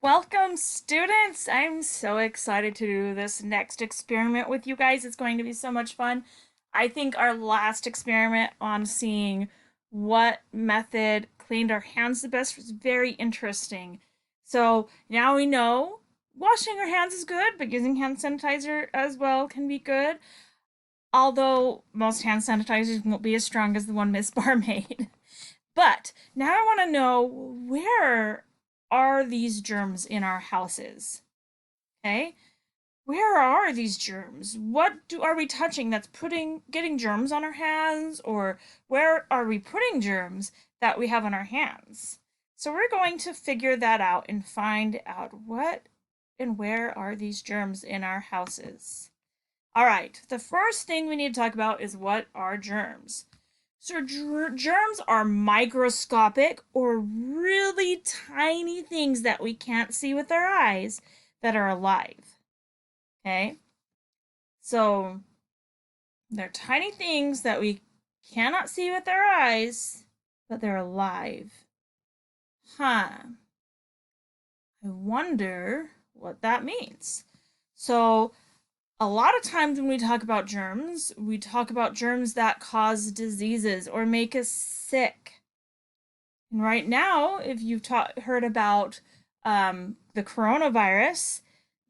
Welcome, students! I'm so excited to do this next experiment with you guys. It's going to be so much fun. I think our last experiment on seeing what method cleaned our hands the best was very interesting. So now we know washing our hands is good, but using hand sanitizer as well can be good. Although most hand sanitizers won't be as strong as the one Miss Barr made. But now I want to know, where are these germs in our houses? Okay? Where are these germs? Are we touching that's getting germs on our hands, or where are we putting germs that we have on our hands? So we're going to figure that out and find out what and where are these germs in our houses. All right, the first thing we need to talk about is, what are germs? So germs are microscopic or really tiny things that we can't see with our eyes that are alive. Okay? So they're tiny things that we cannot see with our eyes, but they're alive. Huh. I wonder what that means. So a lot of times when we talk about germs, we talk about germs that cause diseases or make us sick. And right now, if you've heard about the coronavirus,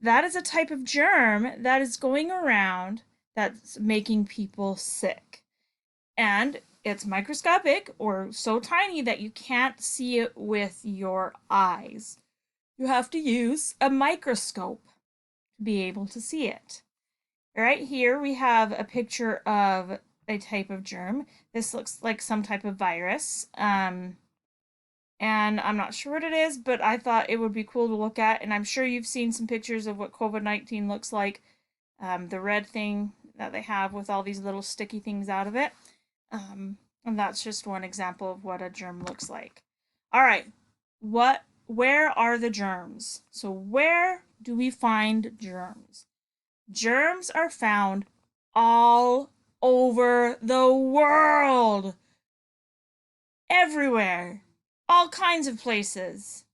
that is a type of germ that is going around that's making people sick. And it's microscopic, or so tiny that you can't see it with your eyes. You have to use a microscope to be able to see it. Right here we have a picture of a type of germ. This looks like some type of virus. And I'm not sure what it is, but I thought it would be cool to look at. And I'm sure you've seen some pictures of what COVID-19 looks like, the red thing that they have with all these little sticky things out of it. And that's just one example of what a germ looks like. All right, where are the germs? So where do we find germs? Germs are found all over the world, everywhere, all kinds of places.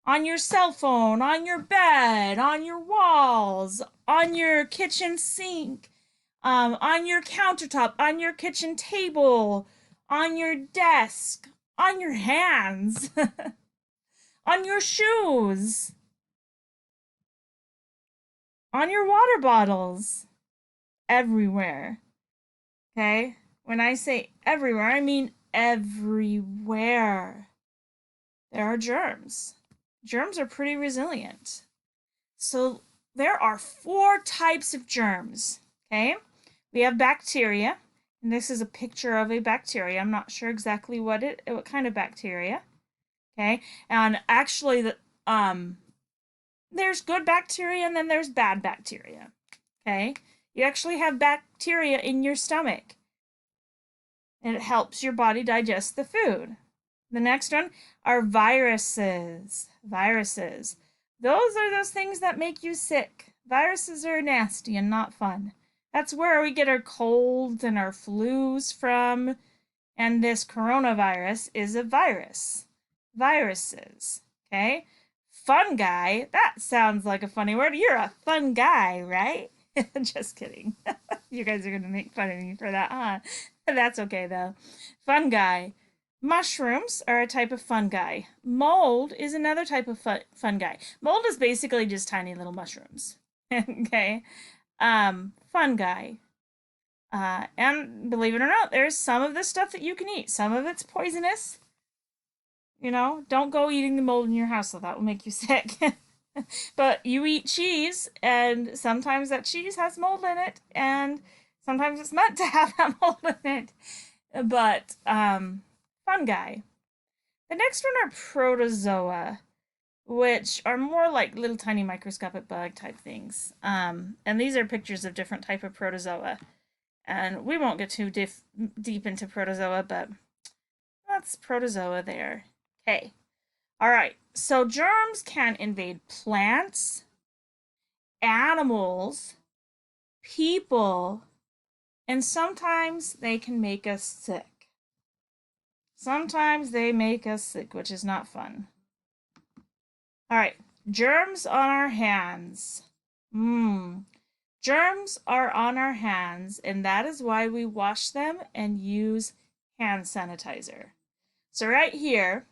On your cell phone, on your bed, on your walls, on your kitchen sink, on your countertop, on your kitchen table, on your desk, on your hands, on your shoes, on your water bottles, everywhere. Okay? When I say everywhere, I mean everywhere. There are germs. Germs are pretty resilient. So there are 4 types of germs. Okay? We have bacteria, and this is a picture of a bacteria. I'm not sure exactly what kind of bacteria. Okay? And actually there's good bacteria and then there's bad bacteria. Okay? You actually have bacteria in your stomach, and it helps your body digest the food. The next one are viruses. Viruses. Those are those things that make you sick. Viruses are nasty and not fun. That's where we get our colds and our flus from. And this coronavirus is a virus. Viruses. Okay? Fungi. That sounds like a funny word. You're a fun guy, right? Just kidding. You guys are going to make fun of me for that, huh? That's okay, though. Fungi. Mushrooms are a type of fungi. Mold is another type of fungi. Mold is basically just tiny little mushrooms. Okay? Fungi. And believe it or not, there's some of this stuff that you can eat. Some of it's poisonous. You know, don't go eating the mold in your house, so that will make you sick. But you eat cheese, and sometimes that cheese has mold in it, and sometimes it's meant to have that mold in it. But, fungi. The next one are protozoa, which are more like little tiny microscopic bug type things. And these are pictures of different type of protozoa. And we won't get too deep into protozoa, but that's protozoa there. Okay. All right. So germs can invade plants, animals, people, and sometimes they can make us sick. Sometimes they make us sick, which is not fun. All right, germs on our hands. Mmm. Germs are on our hands, and that is why we wash them and use hand sanitizer. So, right here,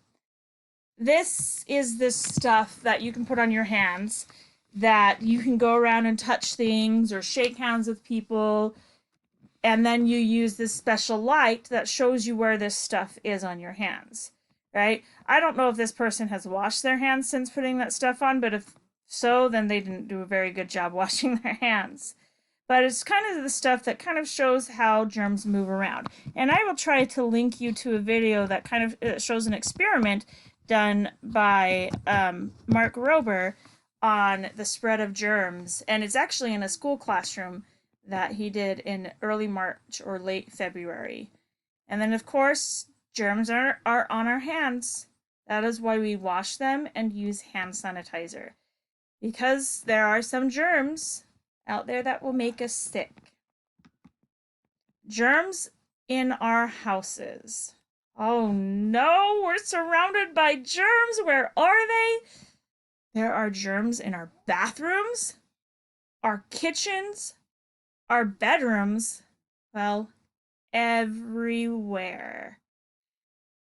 this is the stuff that you can put on your hands that you can go around and touch things or shake hands with people, and then you use this special light that shows you where this stuff is on your hands, right? I don't know if this person has washed their hands since putting that stuff on, but if so, then they didn't do a very good job washing their hands. But it's kind of the stuff that kind of shows how germs move around. And I will try to link you to a video that kind of shows an experiment done by Mark Rober on the spread of germs. And it's actually in a school classroom that he did in early March or late February. And then, of course, germs are on our hands. That is why we wash them and use hand sanitizer. Because there are some germs out there that will make us sick. Germs in our houses. Oh no, we're surrounded by germs. Where are they? There are germs in our bathrooms, our kitchens, our bedrooms. Well, everywhere.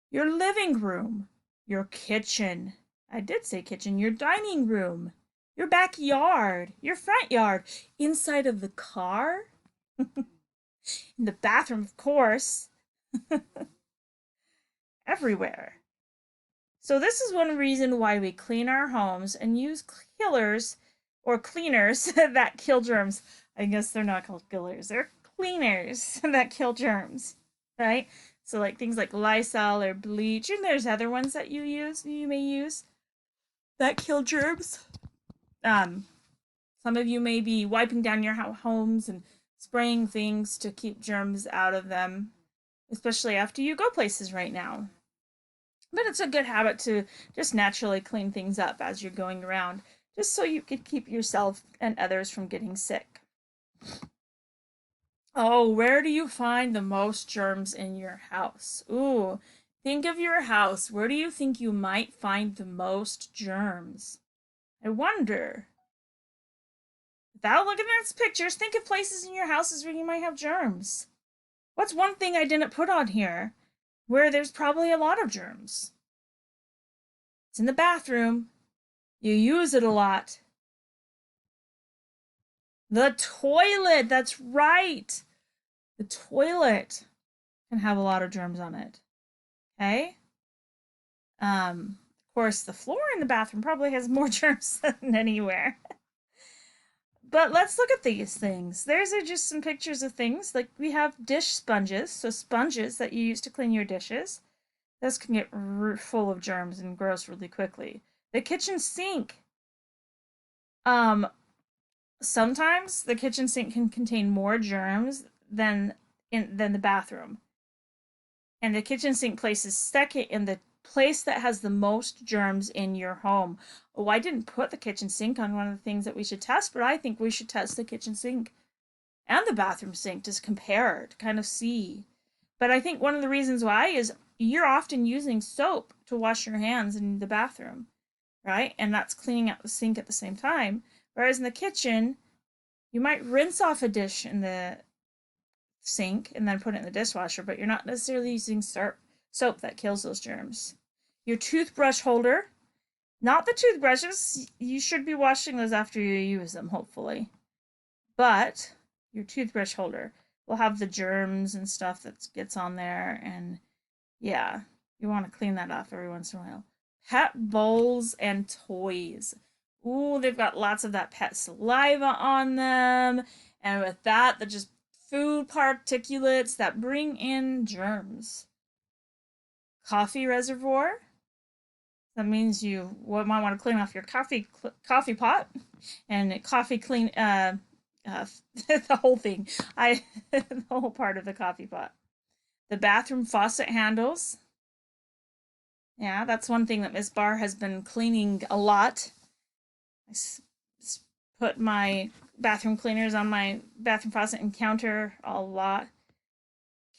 Your living room, your kitchen. I did say kitchen, your dining room, your backyard, your front yard, inside of the car, in the bathroom, of course, everywhere. So, this is one reason why we clean our homes and use killers or cleaners that kill germs. I guess they're not called killers, they're cleaners that kill germs, right? So, like things like Lysol or bleach, and there's other ones that you may use that kill germs. Um, some of you may be wiping down your homes and spraying things to keep germs out of them, especially after you go places right now. But it's a good habit to just naturally clean things up as you're going around, just so you could keep yourself and others from getting sick. Oh, where do you find the most germs in your house? Ooh, think of your house. Where do you think you might find the most germs? I wonder. Without looking at pictures, think of places in your houses where you might have germs. What's one thing I didn't put on here where there's probably a lot of germs? It's in the bathroom. You use it a lot. The toilet, that's right. The toilet can have a lot of germs on it. Okay? Of course, the floor in the bathroom probably has more germs than anywhere. But let's look at these things. There's just some pictures of things. Like we have dish sponges, so sponges that you use to clean your dishes. Those can get full of germs and gross really quickly. The kitchen sink. Um, Sometimes the kitchen sink can contain more germs than the bathroom. And the kitchen sink places second in the place that has the most germs in your home. Oh, I didn't put the kitchen sink on one of the things that we should test, but I think we should test the kitchen sink and the bathroom sink to compare, to kind of see. But I think one of the reasons why is you're often using soap to wash your hands in the bathroom, right? And that's cleaning out the sink at the same time. Whereas in the kitchen, you might rinse off a dish in the sink and then put it in the dishwasher, but you're not necessarily using soap that kills those germs. Your toothbrush holder, not the toothbrushes, you should be washing those after you use them, hopefully. But your toothbrush holder will have the germs and stuff that gets on there, and yeah, you want to clean that off every once in a while. Pet bowls and toys. Ooh, they've got lots of that pet saliva on them, and with that, the just food particulates that bring in germs. Coffee reservoir. That means you might want to clean off your coffee pot and coffee clean the whole thing. The whole part of the coffee pot. The bathroom faucet handles. Yeah, that's one thing that Miss Barr has been cleaning a lot. I put my bathroom cleaners on my bathroom faucet and counter a lot.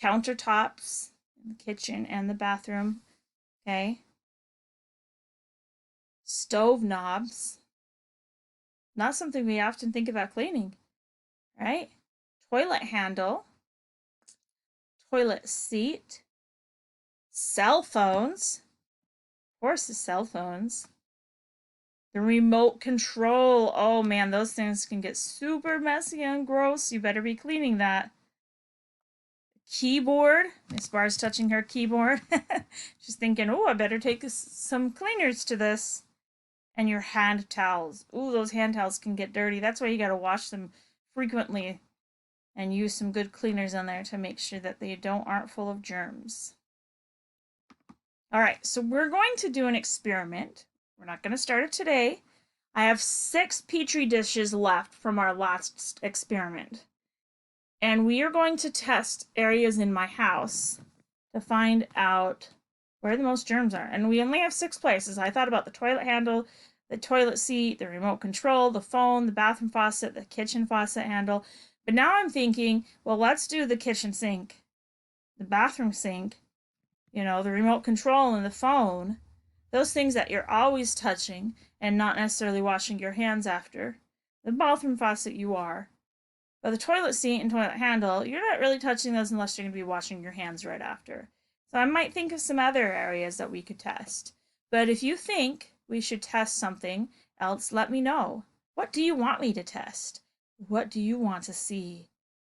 Countertops in the kitchen and the bathroom. Okay. stove knobs, not something we often think about cleaning, right? Toilet handle, toilet seat, cell phones, of course, the cell phones, the remote control. Oh man, those things can get super messy and gross. You better be cleaning that. Keyboard. Miss Bar's touching her keyboard. She's thinking, oh, I better take some cleaners to this. And your hand towels. Ooh, those hand towels can get dirty. That's why you got to wash them frequently and use some good cleaners on there to make sure that they aren't full of germs. All right, so we're going to do an experiment. We're not going to start it today. I have 6 petri dishes left from our last experiment. And we are going to test areas in my house to find out where the most germs are. And we only have 6 places. I thought about the toilet handle, the toilet seat, the remote control, the phone, the bathroom faucet, the kitchen faucet handle. But now I'm thinking, well, let's do the kitchen sink, the bathroom sink, the remote control and the phone. Those things that you're always touching and not necessarily washing your hands after. The bathroom faucet you are. But the toilet seat and toilet handle, you're not really touching those unless you're going to be washing your hands right after. So I might think of some other areas that we could test. But if you think we should test something else, let me know. What do you want me to test? What do you want to see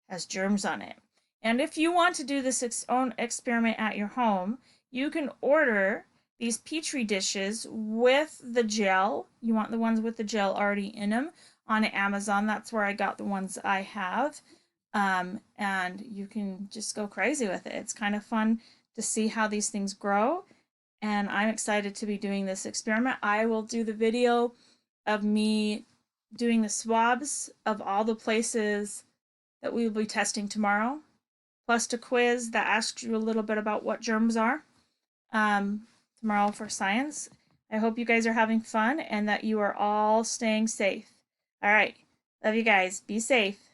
has germs on it? And if you want to do this own experiment at your home, you can order these petri dishes with the gel. You want the ones with the gel already in them on Amazon. That's where I got the ones I have. And you can just go crazy with it. It's kind of fun to see how these things grow. And I'm excited to be doing this experiment. I will do the video of me doing the swabs of all the places that we will be testing tomorrow, plus a quiz that asks you a little bit about what germs are tomorrow for science. I hope you guys are having fun and that you are all staying safe. All right. Love you guys. Be safe.